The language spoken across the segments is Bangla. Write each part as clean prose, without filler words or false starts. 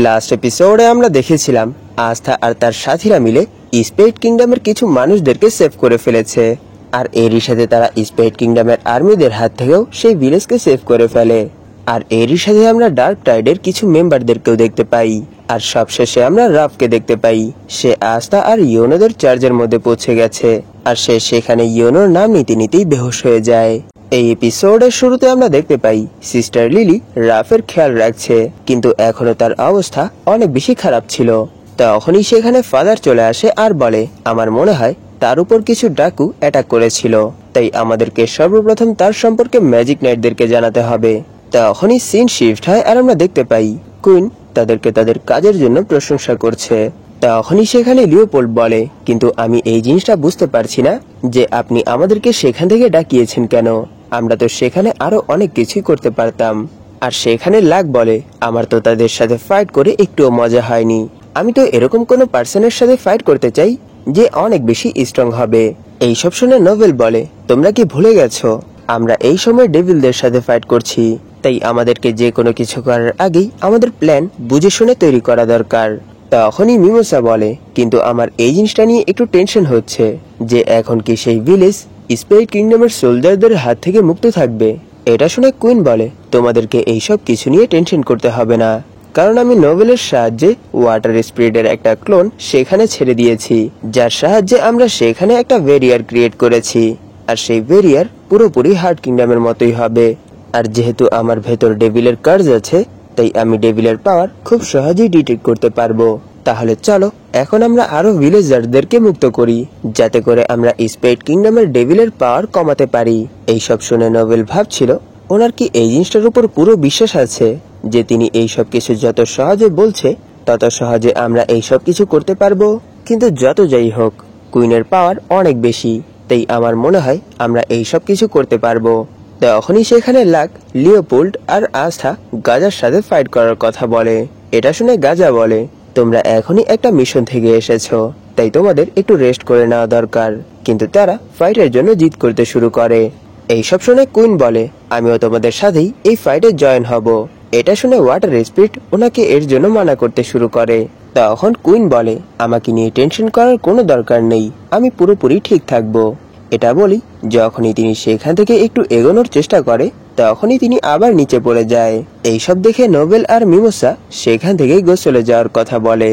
লাস্ট এপিসোডে আমরা দেখেছিলাম আস্থা আর তার সাথীরা মিলে স্পেড কিংডমের কিছু মানুষদেরকে সেভ করে ফেলেছে, আর এরই সাথে তারা স্পেড কিংডমের আর্মিদের হাত থেকেও সেই ভিলেজকে সেভ করে ফেলে। আর এরই সাথে আমরা ডার্ক টাইডের কিছু মেম্বারদেরকেও দেখতে পাই, আর সবশেষে আমরা রাফকে দেখতে পাই। সে আস্থা আর ইয়োনোদের চার্জের মধ্যে পৌঁছে গেছে, আর সে সেখানে ইয়োনোর নাম নিতে নিতেই বেহুশ হয়ে যায়। এই এপিসোডের শুরুতে আমরা দেখতে পাই সিস্টার লিলি রাফের খেয়াল রাখছে, কিন্তু এখনো তার অবস্থা অনেক বেশি খারাপ ছিল। তখনই সেখানে ফাদার চলে আসে আর বলে, আমার মনে হয় তার উপর কিছু ডাকু অ্যাটাক করেছিল, তাই আমাদেরকে সর্বপ্রথম তার সম্পর্কে ম্যাজিক নাইটদেরকে জানাতে হবে। তখনই সিন শিফট হয় আর আমরা দেখতে পাই কুইন তাদেরকে তাদের কাজের জন্য প্রশংসা করছে। তখনই সেখানে লিওপোল্ড বলে, কিন্তু আমি এই জিনিসটা বুঝতে পারছি না যে আপনি আমাদেরকে সেখান থেকে ডাকিয়েছেন কেন, আমরা তো সেখানে আরো অনেক কিছুই করতে পারতাম। আর সেখানে লাক বলে, আমার তো তাদের সাথে ফাইট করে একটুও মজা হয়নি, আমি তো এরকম কোনো পার্সনের সাথে ফাইট করতে চাই যে অনেক বেশি স্ট্রং হবে। এইসব শুনে নোবেল বলে, তোমরা কি ভুলে গেছো আমরা এই সময় ডেভিলদের সাথে ফাইট করছি, তাই আমাদেরকে যে কোনো কিছু করার আগেই আমাদের প্ল্যান বুঝে শুনে তৈরি করা দরকার। তখনই মিমোসা বলে, কিন্তু আমার এই জিনিসটা নিয়ে একটু টেনশন হচ্ছে যে এখন কি সেই ভিলেজ স্পেড কিংডমের সোলজারদের হাত থেকে মুক্ত থাকবে। এটা শুনে কুইন বলে, তোমাদেরকে এইসব কিছু নিয়ে টেনশন করতে হবে না, কারণ আমি নোবেলের সাহায্যে ওয়াটার স্পিরিটের একটা ক্লোন সেখানে ছেড়ে দিয়েছি, যার সাহায্যে আমরা সেখানে একটা ভেরিয়ার ক্রিয়েট করেছি, আর সেই ভেরিয়ার পুরোপুরি হার্ট কিংডমের মতোই হবে। আর যেহেতু আমার ভেতর ডেভিলের কার্জ আছে, তাই আমি ডেভিলের পাওয়ার খুব সহজেই ডিটেক্ট করতে পারবো। তাহলে চলো এখন আমরা আরো ভিলেজারদেরকে মুক্ত করি, যাতে করে আমরা স্পেড কিংডমের ডেভিলের পাওয়ার কমাতে পারি। এইসব শুনে নোবেল ভাবছিল, ওনার কি এই জিনিসটার উপর পুরো বিশ্বাস আছে যে তিনি এইসব কিছু যত সহজে বলছে তত সহজে আমরা এইসব কিছু করতে পারবো। কিন্তু যত যাই হোক, কুইনের পাওয়ার অনেক বেশি, তাই আমার মনে হয় আমরা এইসব কিছু করতে পারবো। তখনই সেখানে লাক, লিওপোল্ড আর আস্থা গাজার সাথে ফাইট করার কথা বলে। এটা শুনে গাজা বলে, তোমরা এখনই একটা মিশন থেকে এসেছো, তাই তোমাদের একটু রেস্ট করে নেওয়া দরকার। কিন্তু তারা ফাইটের জন্য জিদ করতে শুরু করে। এইসব শুনে কুইন বলে, আমিও তোমাদের সাথেই এই ফাইটে জয়েন হব। এটা শুনে ওয়াটার স্পিরিট ওনাকে এর জন্য মানা করতে শুরু করে। তখন কুইন বলে, আমাকে নিয়ে টেনশন করার কোনো দরকার নেই, আমি পুরোপুরি ঠিক থাকবো। এটা বলি যখনই তিনি সেখান থেকে একটু এগোনোর চেষ্টা করে, তখনই তিনি আবার নিচে পড়ে যায়। এইসব দেখে নোবেল আর মিমোসা সেখান থেকেই গোসলে যাওয়ার কথা বলে।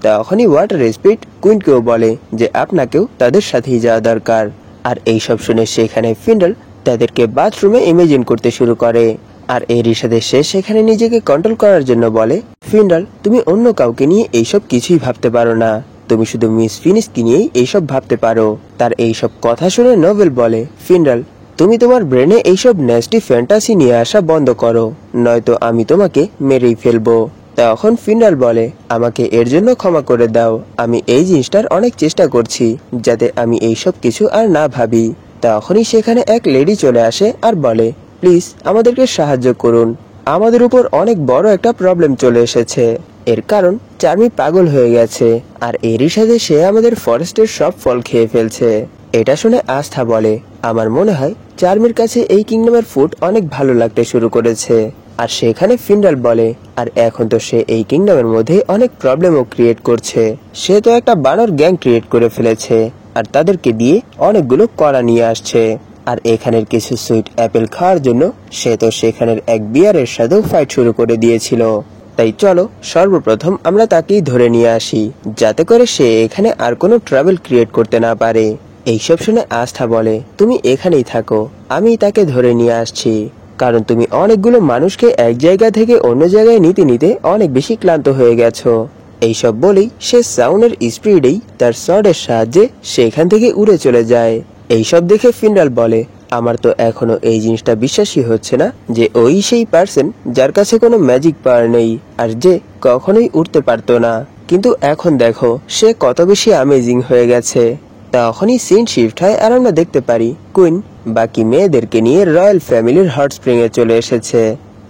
তখনই ওয়াটার স্পিরিট কুইনকেও বলে যে আপনাকেও তাদের সাথেই যাওয়া দরকার। আর এইসব শুনে সেখানে ফিন্ডাল তাদেরকে বাথরুমে ইমেজিন করতে শুরু করে। আর এরই সাথে সে সেখানে নিজেকে কন্ট্রোল করার জন্য বলে, ফিন্ডাল তুমি অন্য কাউকে নিয়ে এইসব কিছুই ভাবতে পারো না, তুমি শুধু মিস ফিনিশকে নিয়েই এইসব ভাবতে পারো। তার এইসব কথা শুনে নোবেল বলে, ফিন্ডাল তুমি তোমার ব্রেনে এইসব নেস্টি ফ্যান্টাসি নিয়ে আসা বন্ধ করো, নয়তো আমি তোমাকে মেরেই ফেলবো। তখন ফিন্ডাল বলে, আমাকে এর জন্য ক্ষমা করে দাও, আমি এই জিনিসটার অনেক চেষ্টা করছি যাতে আমি এইসব কিছু আর না ভাবি। তখনই সেখানে এক লেডি চলে আসে আর বলে, প্লিজ আমাদেরকে সাহায্য করুন, আমাদের উপর অনেক বড় একটা প্রবলেম চলে এসেছে। এর কারণ চার্মি পাগল হয়ে গেছে, আর এরই সাথে সে আমাদের ফরেস্টের সব ফল খেয়ে ফেলছে। এটা শুনে আস্থা বলে, আমার মনে হয় চার্মির কাছে এই কিংডমের ফুড অনেক ভালো লাগতে শুরু করেছে। আর সেখানে ফিন্ডাল বলে, আর এখন তো সে এই কিংডমের মধ্যে অনেক প্রবলেমও ক্রিয়েট করছে, সে তো একটা বানর গ্যাং ক্রিয়েট করে ফেলেছে, আর তাদেরকে দিয়ে অনেকগুলো কলা নিয়ে আসছে। আর এখানের কিছু সুইট অ্যাপেল খাওয়ার জন্য সে তো সেখানের এক বিয়ারের সাথেও ফাইট শুরু করে দিয়েছিল। তাই চলো সর্বপ্রথম আমরা তাকেই ধরে নিয়ে আসি, যাতে করে সে এখানে আর কোনো ট্রাভেল ক্রিয়েট করতে না পারে। এইসব শুনে আস্থা বলে, তুমি এখানেই থাকো, আমি তাকে ধরে নিয়ে আসছি, কারণ তুমি অনেকগুলো মানুষকে এক জায়গা থেকে অন্য জায়গায় নিতে নিতে অনেক বেশি ক্লান্ত হয়ে গেছো। এইসব বলেই সে সাউন্ডের স্পিডেই তার সর্ডের সাহায্যে সেখান থেকে উড়ে চলে যায়। এইসব দেখে ফিন্ডাল বলে, আমার তো এখনো এই জিনিসটা বিশ্বাসই হচ্ছে না যে ওই সেই পার্সন যার কাছে কোনো ম্যাজিক পাওয়ার নেই আর যে কখনোই উঠতে পারতো না, কিন্তু এখন দেখো সে কত বেশি অ্যামেজিং হয়ে গেছে। তখনই সিন শিফট হয় আর আমরা দেখতে পারি কুইন বাকি মেয়েদেরকে নিয়ে রয়্যাল ফ্যামিলির হট স্প্রিং এ চলে এসেছে।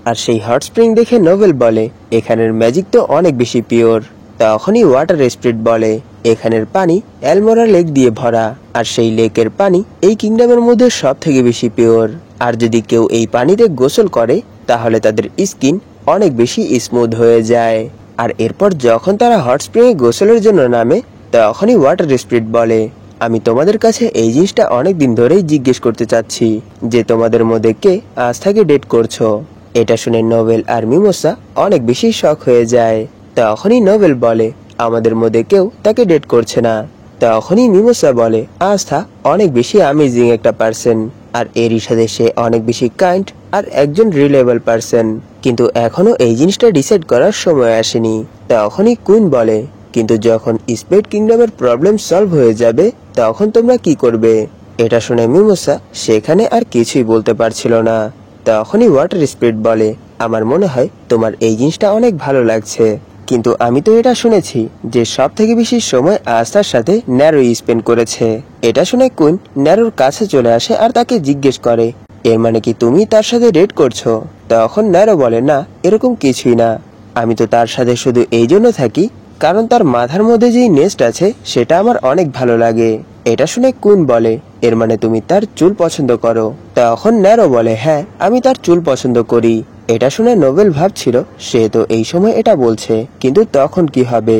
আর সেই হট স্প্রিং দেখে নোবেল বলে, এখানের ম্যাজিক তো অনেক বেশি পিওর। তখনই ওয়াটার স্পিরিট বলে, এখানের পানি অ্যালমোরা লেক দিয়ে ভরা, আর সেই লেকের পানি এই কিংডমের মধ্যে সব থেকে বেশি পিওর। আর যদি কেউ এই পানিতে গোসল করে তাহলে তাদের স্কিন অনেক বেশি স্মুথ হয়ে যায়। আর এরপর যখন তারা হট স্প্রিংয়ে গোসলের জন্য নামে তখনই ওয়াটার স্পিরিট বলে, আমি তোমাদের কাছে এই জিনিসটা অনেক দিন ধরেই জিজ্ঞেস করতে চাচ্ছি যে তোমাদের মধ্যে কে আজ থেকে ডেট করছো। এটা শুনে নোবেল আর মিমোসা অনেক বেশি শক হয়ে যায়। তখনই নোবেল বলে, আমাদের মধ্যে কেউ তাকে ডেট করছে না। তখনই মিমোসা বলে, আস্থা অনেক বেশি অ্যামেজিং একটা পার্সন, আর এরই সাথে সে অনেক বেশি কাইন্ড আর একজন রিলেবল পার্সন, কিন্তু এখনো এই জিনিসটা ডিসাইড করার সময় আসেনি। তখনই কুইন বলে, কিন্তু যখন স্পেড কিংডমের প্রবলেম সলভ হয়ে যাবে তখন তোমরা কি করবে? এটা শুনে মিমোসা সেখানে আর কিছুই বলতে পারছিল না। তখনই ওয়াটার স্পিরিট বলে, আমার মনে হয় তোমার এই জিনিসটা অনেক ভালো লাগছে, কিন্তু আমি তো এটা শুনেছি যে সব থেকে বেশি সময় আস্থার সাথে ন্যারো স্পেন্ড করেছে। এটা শুনে কুইন ন্যারোর কাছে চলে আসে আর তাকে জিজ্ঞেস করে, এর মানে কি তুমি তার সাথে ডেট করছো? তখন ন্যারো বলে, না এরকম কিছুই না, আমি তো তার সাথে শুধু এই জন্য থাকি কারণ তার মাথার মধ্যে যেই নেস্ট আছে সেটা আমার অনেক ভালো লাগে। এটা শুনে কুইন বলে, এর মানে তুমি তার চুল পছন্দ করো? তখন ন্যারো বলে, হ্যাঁ আমি তার চুল পছন্দ করি। এটা শুনে নোবেল ভাবছিল সে তো এই সময় এটা বলছে, কিন্তু তখন কি হবে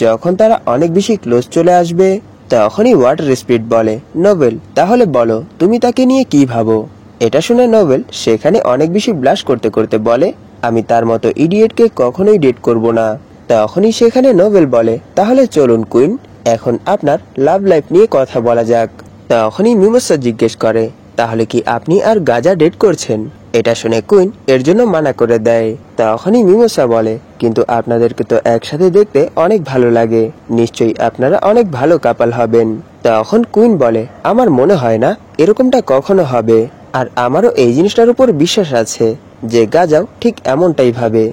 যখন তারা অনেক বেশি ক্লোজ চলে আসবে? তখনই ওয়াটার স্পিরিট বলে, নোবেল তাহলে বলো তুমি তাকে নিয়ে কি ভাবো? এটা শুনে নোবেল সেখানে অনেক বেশি ব্লাশ করতে করতে বলে, আমি তার মতো ইডিয়েটকে কখনোই ডেট করব না। তখনই সেখানে নোবেল বলে, তাহলে চলুন কুইন এখন আপনার লাভ লাইফ নিয়ে কথা বলা যাক। তখনই মিমোসা জিজ্ঞেস করে, তাহলে কি আপনি আর গাজা ডেট করছেন? এটা শুনে কুইন এর জন্য মানা করে দেয়। তখনই মিমোসা বলে, কিন্তু আপনাদেরকে তো একসাথে দেখতে অনেক ভালো লাগে, নিশ্চয়ই আপনারা অনেক ভালো কাপল হবেন। তখন কুইন বলে, আমার মনে হয় না এরকমটা কখনো হবে, আর আমারও এই জিনিসটার উপর বিশ্বাস আছে যে গাজাও ঠিক এমনটাই ভাবে।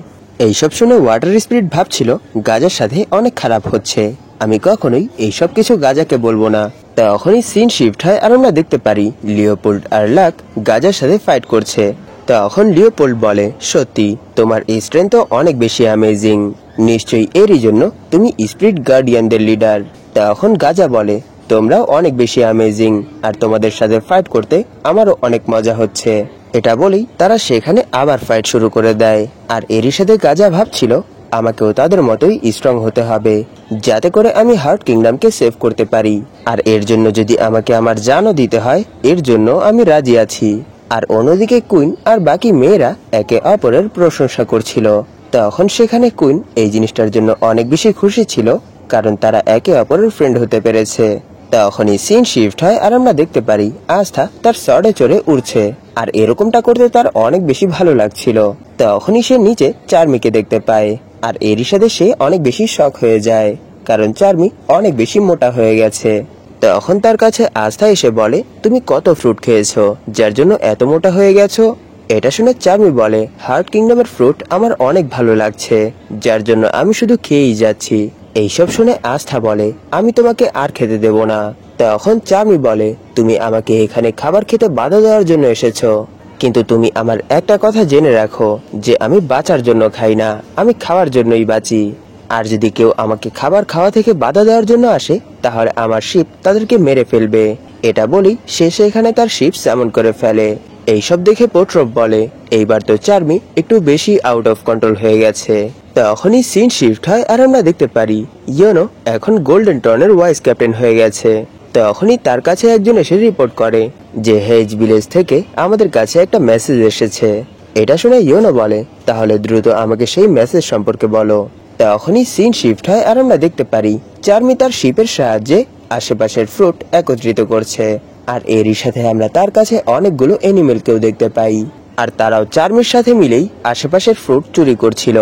এইসব শুনে ওয়াটার স্পিরিট ভাবছিল গাজার সাথে অনেক খারাপ হচ্ছে, আমি কখনোই এইসব কিছু গাজাকে বলবো না। তখনই সিন শিফট হয় আর আমরা দেখতে পারি লিওপোল্ড আর লাক গাজার সাথে ফাইট করছে। তখন লিওপোল্ড বলে, সত্যি তোমার এই স্ট্রেংথ তো অনেক বেশি অ্যামেজিং, নিশ্চয়ই এরই জন্য তুমি স্পিরিট গার্ডিয়ানদের লিডার। তখন গাজা বলে, তোমরাও অনেক বেশি অ্যামেজিং, আর তোমাদের সাথে ফাইট করতে আমারও অনেক মজা হচ্ছে। এটা বলেই তারা সেখানে আবার ফাইট শুরু করে দেয়। আর এরই সাথে গাজা ভাবছিল আমাকেও তাদের মতোই স্ট্রং হতে হবে যাতে করে আমি হার্ট কিংডমকে সেভ করতে পারি, আর এর জন্য যদি আমাকে আমার জানও দিতে হয় এর জন্য আমি রাজি আছি। আর অন্যদিকে কুইন আর বাকি মেয়েরা একে অপরের প্রশংসা করছিল। তখন সেখানে কুইন এই জিনিসটার জন্য অনেক বেশি খুশি ছিল কারণ তারা একে অপরের ফ্রেন্ড হতে পেরেছে। তখনই সিন শিফট হয় আর আমরা দেখতে পারি আস্থা তার সর্ডে চড়ে উড়ছে, আর এরকমটা করতে তার অনেক বেশি ভালো লাগছিল। তখনই সে নিচে চার্মিকে দেখতে পায়, আর এরই সাথে সে অনেক বেশি শক হয়ে যায় কারণ চার্মি অনেক বেশি মোটা হয়ে গেছে। তখন তার কাছে আস্থা এসে বলে, তুমি কত ফ্রুট খেয়েছো যার জন্য এত মোটা হয়ে গেছো? এটা শুনে চার্মি বলে, হার্ট কিংডমের ফ্রুট আমার অনেক ভালো লাগছে যার জন্য আমি শুধু খেয়েই যাচ্ছি। এইসব শুনে আস্থা বলে, আমি তোমাকে আর খেতে দেব না। তখন চার্মি বলে, তুমি আমাকে এখানে খাবার খেতে বাধা দেওয়ার জন্য এসেছো, কিন্তু তুমি আমার একটা কথা জেনে রাখো যে আমি বাঁচার জন্য খাই না, আমি খাওয়ার জন্যই বাঁচি। আর যদি কেউ আমাকে খাবার খাওয়া থেকে বাধা দেওয়ার জন্য আসে তাহলে আমার শিপ তাদেরকে মেরে ফেলবে। এটা বলেই সে সেখানে তার শিপ স্যামন করে ফেলে। এইসব দেখে পোট্রপ বলে, এইবার তো চার্মি একটু বেশি আউট অফ কন্ট্রোল হয়ে গেছে। তখনই সিন শিফট হয় আর আমরা দেখতে পারি ইয়োনো এখন গোল্ডেন টর্নের ভাইস ক্যাপ্টেন হয়ে গেছে। তখনই তার কাছে একজন এসে রিপোর্ট করে যে হেজ ভিলেজ থেকে আমাদের কাছে একটা মেসেজ এসেছে। এটা শুনে ইয়োনো বলে, তাহলে দ্রুত আমাকে সেই মেসেজ সম্পর্কে বলো। তখনই সিন শিফট হয় আর আমরা দেখতে পারি চার্মি তার শিপের সাহায্যে আশেপাশের ফ্রুট একত্রিত করছে, আর এরই সাথে আমরা তার কাছে অনেকগুলো অ্যানিমেলকেও দেখতে পাই, আর তারাও চার্মির সাথে মিলেই আশেপাশের ফ্রুট চুরি করছিল।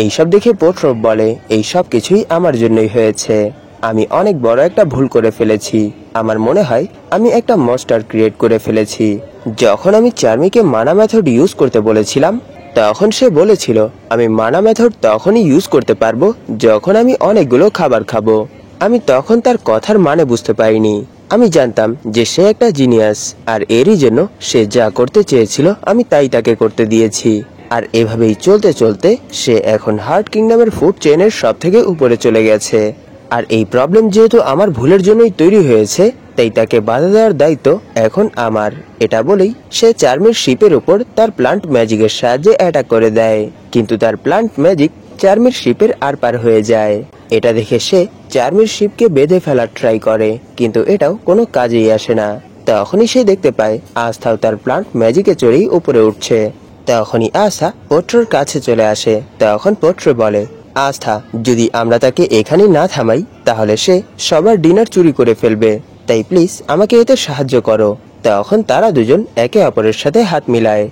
এইসব দেখে পোট্রপ বলে, এই সব কিছুই আমার জন্যই হয়েছে, আমি অনেক বড় একটা ভুল করে ফেলেছি, আমার মনে হয় আমি একটা মনস্টার ক্রিয়েট করে ফেলেছি। যখন আমি চার্মিকে মানা মেথড ইউজ করতে বলেছিলাম তখন সে বলেছিল আমি মানা মেথড তখনই ইউজ করতে পারবো যখন আমি অনেকগুলো খাবার খাবো। আমি তখন তার কথার মানে বুঝতে পারিনি, আমি জানতাম যে সে একটা জিনিয়াস, আর এরই জন্য সে যা করতে চেয়েছিল আমি তাই তাকে করতে দিয়েছি। আর এভাবেই চলতে চলতে সে এখন হার্ট কিংডমের ফুড চেইনের সব থেকে উপরে চলে গেছে। আর এই প্রবলেম যেহেতু আমার ভুলের জন্যই তৈরি হয়েছে তাই তাকে বাধা দেওয়ার দায়িত্ব এখন আমার। এটা বলেই সে চার্মির শিপের উপর তার প্লান্ট ম্যাজিকের সাহায্যে অ্যাটাক করে দেয়, কিন্তু তার প্লান্ট ম্যাজিক চার্মির শিপের আর পার হয়ে যায়। এটা দেখে সে চার্মির শিপকে বেঁধে ফেলার ট্রাই করে, কিন্তু এটাও কোনো কাজেই আসে না। তখনই সে দেখতে পায় আস্থাও তার প্লান্ট ম্যাজিকে চড়েই উপরে উঠছে। তখনই আস্থা পট্রর কাছে চলে আসে। তখন পট্র বলে, আস্থা, যদি আমরা তাকে এখানেই না থামাই তাহলে সে সবার ডিনার চুরি করে ফেলবে, তাই প্লিজ আমাকে এতে সাহায্য করো। তখন তারা দুজন একে অপরের সাথে হাত মিলায়।